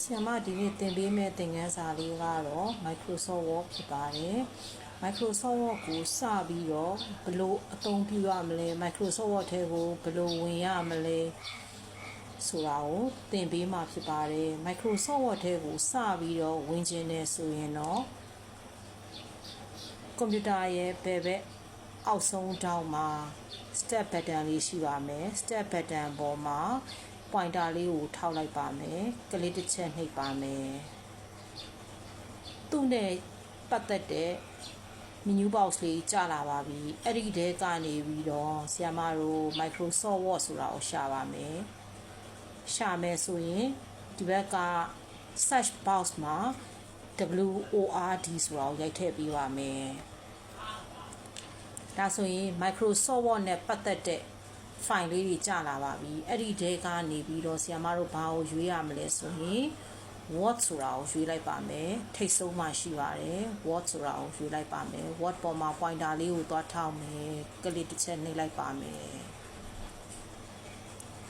ဆီယမဒီနေ့သင်ပေးမယ့်သင်ခန်းစာလေးကတော့ Microsoft Word ဖြစ်ပါတယ်။ Microsoft Word ကိုစပြီးတော့ဘယ်လိုအသုံးပြုရမလဲ Microsoft Word ထဲကိုဘယ်လိုဝင်ရမလဲဆိုတာကိုသင်ပေးမှာဖြစ်ပါတယ်။ Microsoft Word ထဲကိုစပြီးတော့ဝင်ခြင်းနဲ့ဆိုရင်တော့ကွန်ပျူတာရဲ့ဘယ်ဘက်အောက်ဆုံးထောင့်မှာ Start button လေးရှိပါမယ်။ Start button ပေါ်မှာpointer လေးကိုထောက်လိုက်ပါမယ်။ကလစ်တစ်ချက်နှိပ်ပါမယ်။သူ့နဲ့ပတ်သက်တဲ့ menu box လေးကျလာပါပြီ။အဲ့ဒီထဲကနေပြီးတော့ဆရာမတို့ Microsoft Word ဆိုတာကိုရှာပါမယ်။ရှာမယ်ဆိုရင်ဒီဘက်က search box မှာ WORD ဆိုတာကိုရိုက်ထည့်ပေးပါမယ်။ဒါဆိုရင် Microsoft Word နဲ့ပတ်သက်တဲ့file လေးတွေကြာလာပါပြီအဲ့ဒီထဲကနေပြီးတော့ဆရာမတို့ဘာကိုရွေးရမလဲဆိုရင် Word ဆိုတာကိုရွေးလိုက်ပါမယ်ထိတ်ဆုံးမှရှိပါတယ် Word ဆိုတာကိုရွေးလိုက်ပါမယ် Word ပေါ်မှာ pointer လေးကိုသွားထောက်မယ်ကလစ်တစ်ချက်နှိပ်လိုက်ပါမယ်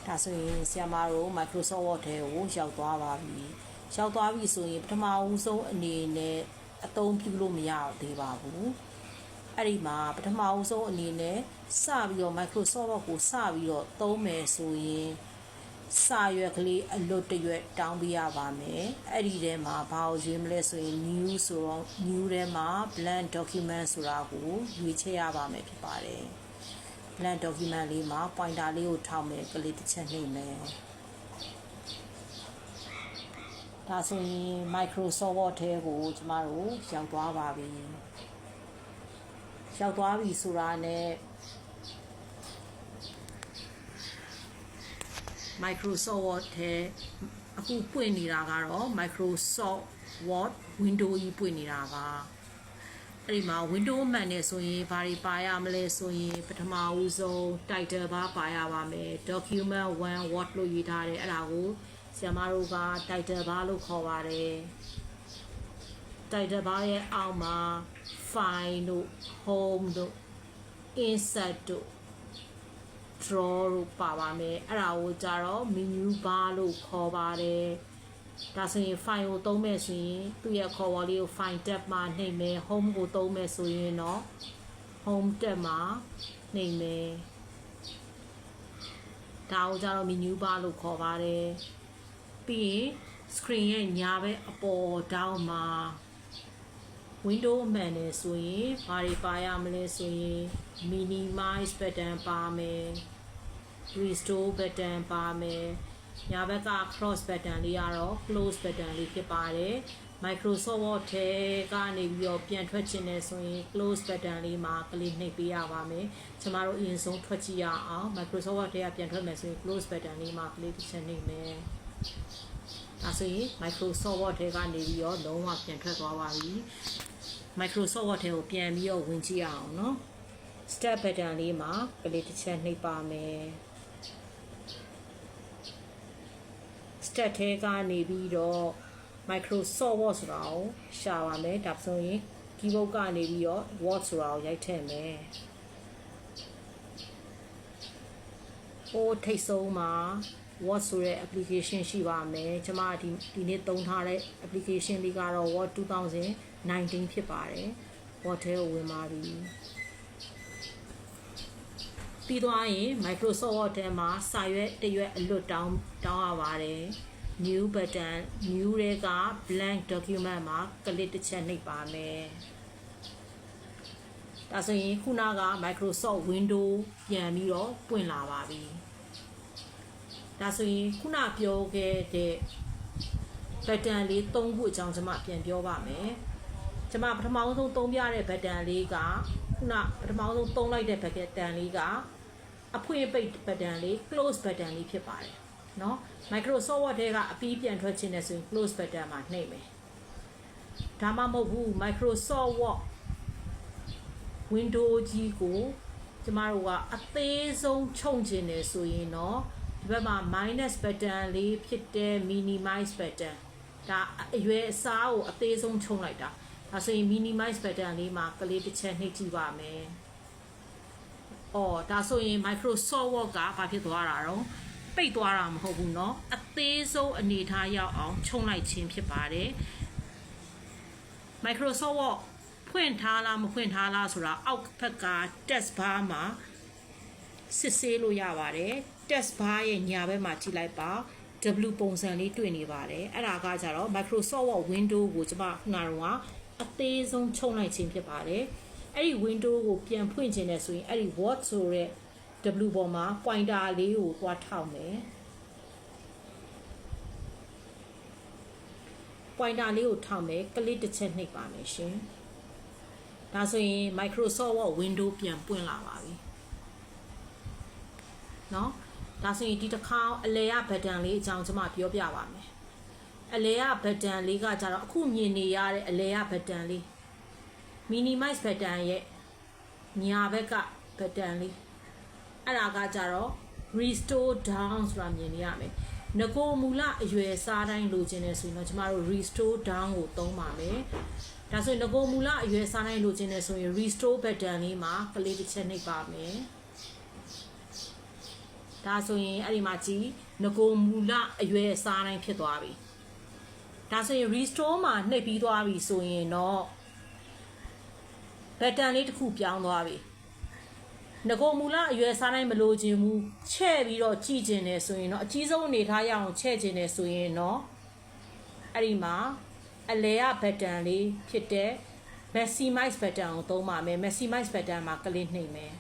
ဒါဆိုရင်ဆရာမတို့ Microsoft Word ထဲကိုရောက်သွားပါပြီရောက်သွားပြီဆိုရင်ပထမဦးဆုံးအနေနဲ့အသုံးပြုလို့မရသေးပါဘူးအဲ့ဒီမှာပထမအဆုံးအနေနဲ့စပြီးတော့ Microsoft Word ကိုစပြီးတော့သုံးမယ်ဆိုရင်စာရွက်ကလေးအလွတ်တရွက်တောင်းပေးရပါမယ်အဲ့ဒီထဲမှာဘာကိုရွေးမလဲဆိုရင် new ဆိုတော့ new ထဲမှာ blank document ဆိုတာကိုရွေးချယ်ရပါမယ်ဖြစ်ပါတယ် blank document လေးမှာ pointer လေးကိုထောက်မယ်ကလေးတစ်ချက်နှိပ်မယ်ဒါဆိုရင် Microsoft Word ထဲကိုကျမတို့ရောက်သွားပါပြီရောက်သွားပြီဆိုတာနဲ့ Microsoft Word ထဲအခုပွင့်နေတာကတော့ Microsoft Word Window ကြီးပွင့်နေတာပါအဲ့ဒီမှာ Window မှန်နေဆိုရင်ဘာတွေပါရမလဲဆိုရင်ပထမဦးဆုံး Title bar ပါရပါမယ် Document 1 Word လို့ရေးထားတယ်အဲ့ဒါကိုဆရာမတို့က Title bar လို့ခေါ်ပါတယ် Title bar ရဲ့အောက်မှာ File တို့ Home တို့ Insert တို့ Draw တို့ပါပါမယ်အဲ့ဒါကိုကြတော့ Menu bar လို့ခေါ်ပါတယ်ဒါဆိုရင် File ကိုသုံးမယ်ဆိုရင်သူ့ရဲ့ခေါ်ဝေါ်လေးကို File tab မှာနှိပ်မယ် Home ကိုသုံးမယ်ဆိုရင်တော့ Home tab မှာနှိပ်မယ်ဒါကိုကြတော့ Menu bar လို့ခေါ်ပါတယ်ပြီးရင် Screen ရဲ့ညာဘက်အပေါ်ထောက်မှာWindow အမှန်နဲ့ဆိုရင်ဘာတွေပါရမလဲဆိုရင် minimize button ပါမယ် restore button ပါမယ်ညာဘက်က cross button လေးကတော့ close button လေးဖြစ်ပါတယ် Microsoft Word ထဲကနေပြီးတော့ပြန်ထွက်ချင်တယ်ဆိုရင် close button လေးမှာကလစ်နှိပ်ပေးရပါမယ်ကျမတို့အရင်ဆုံးထွက်ကြည့်ရအောင် Microsoft Word ထဲကပြန်ထွက်မယ်ဆိုရင် close button လေးမှာကလစ်တစ်ချက်နှိပ်မယ်ဒါဆိုရင် Microsoft Word ထဲကနေပြီးတော့လုံးဝပြန်ထွက်သွားပါပြီMicrosoft Word ထဲကိုပြန်ပြီးတော့ဝင်ကြည့်အောင်เนาะ Start button လေးမှာကလစ်တစ်ချက်နှိပ်ပါမယ် Start ထဲကနေပြီးတော့ Microsoft Word ဆိုတာကိုရှာပါမယ်ဒါဆိုရင် keyboard ကနေပြီးတော့ Word ဆိုတာကိုရိုက်ထည့်မယ်ဟိုထိတ်ဆုံးမှာ Word ဆိုတဲ့ application ရှိပါမယ်ကျွန်မဒီနေ့သုံးထားတဲ့ application လေးကတော့ Word 2019ဖြစ်ပါတယ် Word ထဲကိုဝင်ပါပြီပြီးသွားရင် Microsoft Word ထဲမှာစာရွက်တစ်ရွက်အလွတ်တောင်းရပါတယ် New button New တွေက blank document မှာကလစ်တစ်ချက်နှိပ်ပါမယ်ဒါဆိုရင်ခုနက Microsoft Window ပြန်ပြီးတော့ပွင့်လာပါပြီဒါဆိုရင်ခုနပြောခဲ့တဲ့ button လေး၃ခုအကြောင်းကျွန်မပြန်ပြောပါမယ်ကျွန်မပထမဆုံးသုံးပြတဲ့ button လေးကခုနပထမဆုံးသုံးလိုက်တဲ့ button လေးကအဖွင့်ပိတ် button လေး close button လေးဖြစ်ပါတယ်เนาะ Microsoft Word ထဲကအပြီးပြန်ထွက်ခြင်းနဲ့ဆိုရင် close button မှာနှိပ်မယ်ဒါမှမဟုတ်ဘူး Microsoft Word Window ကြီးကိုကျမတို့ကအသေးဆုံးခြုံခြင်းနဲ့ဆိုရင်တော့ဒီဘက်မှာ minus button လေးဖြစ်တဲ့ minimize button ဒါအရွယ်အစားကိုအသေးဆုံးခြုံလိုက်တာဒါဆိုရင် minimize button လေးမှာကလေးတစ်ချက်နှိပ်ကြည့်ပါမယ်။အော်ဒါဆိုရင် Microsoft Word ကဘာဖြစ်သွားတာတော့ ပိတ်သွားတာမဟုတ်ဘူးเนาะအသေးဆုံးအနေထားရောက်အောင်ခြုံလိုက်ခြင်းဖြစ်ပါတယ် Microsoft Word ဖွင့်ထားလားမဖွင့်ထားလားဆိုတာအောက်ဘက်က text bar မှာစစ်ဆေးလို့ရပါတယ် text bar ရဲ့ညာဘက်မှာကြည့်လိုက်ပါ W ပုံစံလေးတွေ့နေပါတယ်အဲ့ဒါကကြတော့ Microsoft Word window ကိုကျွန်မခုနကအသေးဆုံးခြုံလိုက်ခြင်းဖြစ်ပါတယ်အဲ့ဒီ window ကိုပြန်ဖွင့်ခြင်းနဲ့ဆိုရင်အဲ့ဒီ Word ဆိုတဲ့ W ပေါ်မှာ pointer လေးကိုသွားထောက်မယ် pointer လေးကိုထောက်မယ် click တစ်ချက်နှိပ်ပါမယ်ရှင်ဒါဆိုရင် Microsoft Word window ပြန်ပွင့်လာပါပြီเนาะဒါဆိုရင်ဒီတစ်ခါအလဲရ button လေးအကြောင်းကျွန်မပြောပြပါမယ်အလဲရ button လေးကကြတော့အခုမြင်နေရတဲ့အလဲရ button လေး minimize button ရဲ့ညာဘက်က button လေးအဲ့ဒါကကြတော့ restore down ဆိုတာမြင်နေရမယ်ငကိုမူလအရွယ်စားတိုင်းလိုချင်တယ်ဆိုရင်တော့ကျမတို့ restore down ကိုသုံးပါမယ်ဒါဆိုရင်ငကိုမူလအရွယ်စားတိုင်းလိုချင်တယ်ဆိုရင် restore button လေးမှာ click တစ်ချက်နှိပ်ပါမယ်ဒါဆိုရင်အဲ့ဒီမှာကြည့်ငကိုမူလအရွယ်စားတိုင်းဖြစ်သွားပြီဒါဆိုရင် restore မှာနှိပ်ပြီးသွားပြီဆိုရင်တော့ button လေးတစ်ခုပြောင်းသွားပြီငကိုမူလအရွယ်စားတိုင်းမလိုချင်ဘူးချဲ့ပြီးတော့ကြည့်ကျင်တယ်ဆိုရင်တော့အကြီးဆုံးအနေထားရအောင်ချဲ့ကျင်တယ်ဆိုရင်တော့အဲ့ဒီမှာအလဲရ button လေးဖြစ်တဲ့ maximize button ကိုသုံးပါမယ် maximize button မှာ click နှိပ်မယ်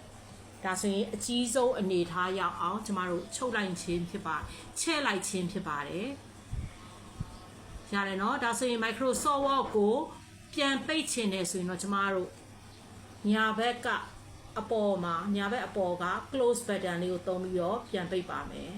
ဒါဆိုရင်အကြီးဆုံးအနေထားရအောင်ကျမတို့ချုပ်လိုက်ခြင်းဖြစ်ပါချဲ့လိုက်ခြင်းဖြစ်ပါတယ်ရတယ်နော်ဒါဆိုရင် Microsoft Word ကိုပြန်ပိတ်ချင်တယ်ဆိုရင်တော့ကျမတို့ညာဘက်ကအပေါ်မှာညာဘက်အပေါ်က close button လေးကိုသုံးပြီးတော့ပြန်ပိတ်ပါမယ်